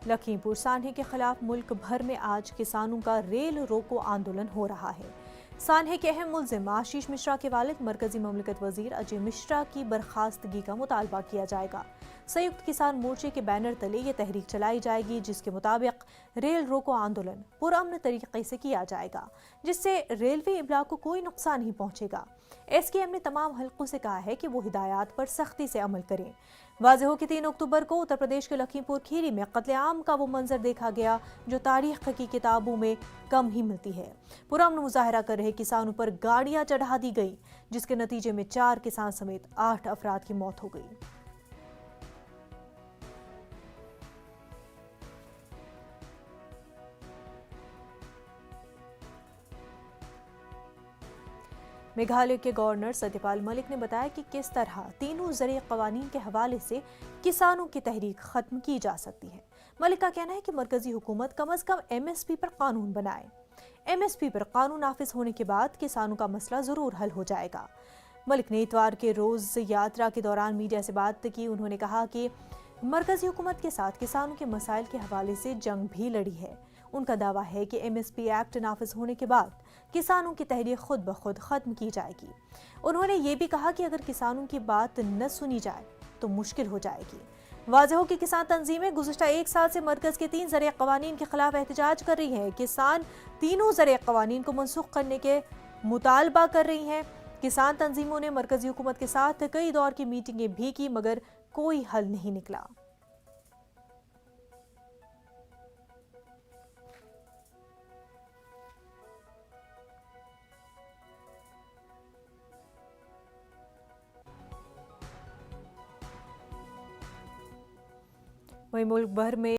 लखीमपुर सान्हे के खिलाफ मुल्क भर में आज किसानों का रेल रोको आंदोलन हो रहा है। सान्हे के अहम मुल्जिम आशीष मिश्रा के वालिद मरकजी ममलिकत वजीर अजय मिश्रा की बर्खास्तगी का मुतालबा किया जाएगा। संयुक्त किसान मोर्चे के बैनर तले ये तहरीक चलाई जाएगी, जिसके मुताबिक रेल रोको आंदोलन पुरअमन तरीके से किया जाएगा, जिससे रेलवे इब्लाग को कोई नुकसान नहीं पहुंचेगा। एसकेएम ने तमाम हलकों से कहा है कि वो हिदायत पर सख्ती से अमल करें। वाज़ेह हो कि 3 अक्टूबर को उत्तर प्रदेश के लखीमपुर खीरी में कत्लेआम का वो मंजर देखा गया जो तारीख की किताबों में कम ही मिलती है। पुरअमन मुजाहरा कर रहे किसानों पर गाड़ियां चढ़ा दी गई, जिसके नतीजे में 4 किसान समेत 8 अफराद की मौत हो गई। मेघालय के गवर्नर सत्यपाल मलिक ने बताया कि किस तरह तीनों ज़रिए कवानीन के हवाले से किसानों की तहरीक खत्म की जा सकती है। मलिक का कहना है कि मरकजी हुकूमत कम अज कम एमएसपी पर कानून बनाए। एमएसपी पर कानून नाफिज होने के बाद किसानों का मसला जरूर हल हो जाएगा। मलिक ने इतवार के रोज यात्रा के दौरान मीडिया से बात की। उन्होंने कहा कि मरकजी हुकूमत के साथ किसानों के मसाइल के हवाले से जंग भी लड़ी है। उनका दावा है कि एमएसपी एक्ट नाफिज होने के बाद किसानों की तहरीक खुद ब खुद खत्म की जाएगी। उन्होंने ये भी कहा कि अगर किसानों की बात न सुनी जाए तो मुश्किल हो जाएगी। वाज़ेह हो कि किसान तंजीमें गुज़िश्ता 1 साल से मरकज के 3 ज़रिए कवानीन के खिलाफ एहतजाज कर रही हैं। किसान तीनों ज़रिए कवानीन को मनसूख करने के मुतालबा कर रही हैं। किसान तंजीमों ने मरकजी हुकूमत के साथ कई दौर की मीटिंगें भी की, मगर कोई हल नहीं निकला। वहीं मुल्क भर में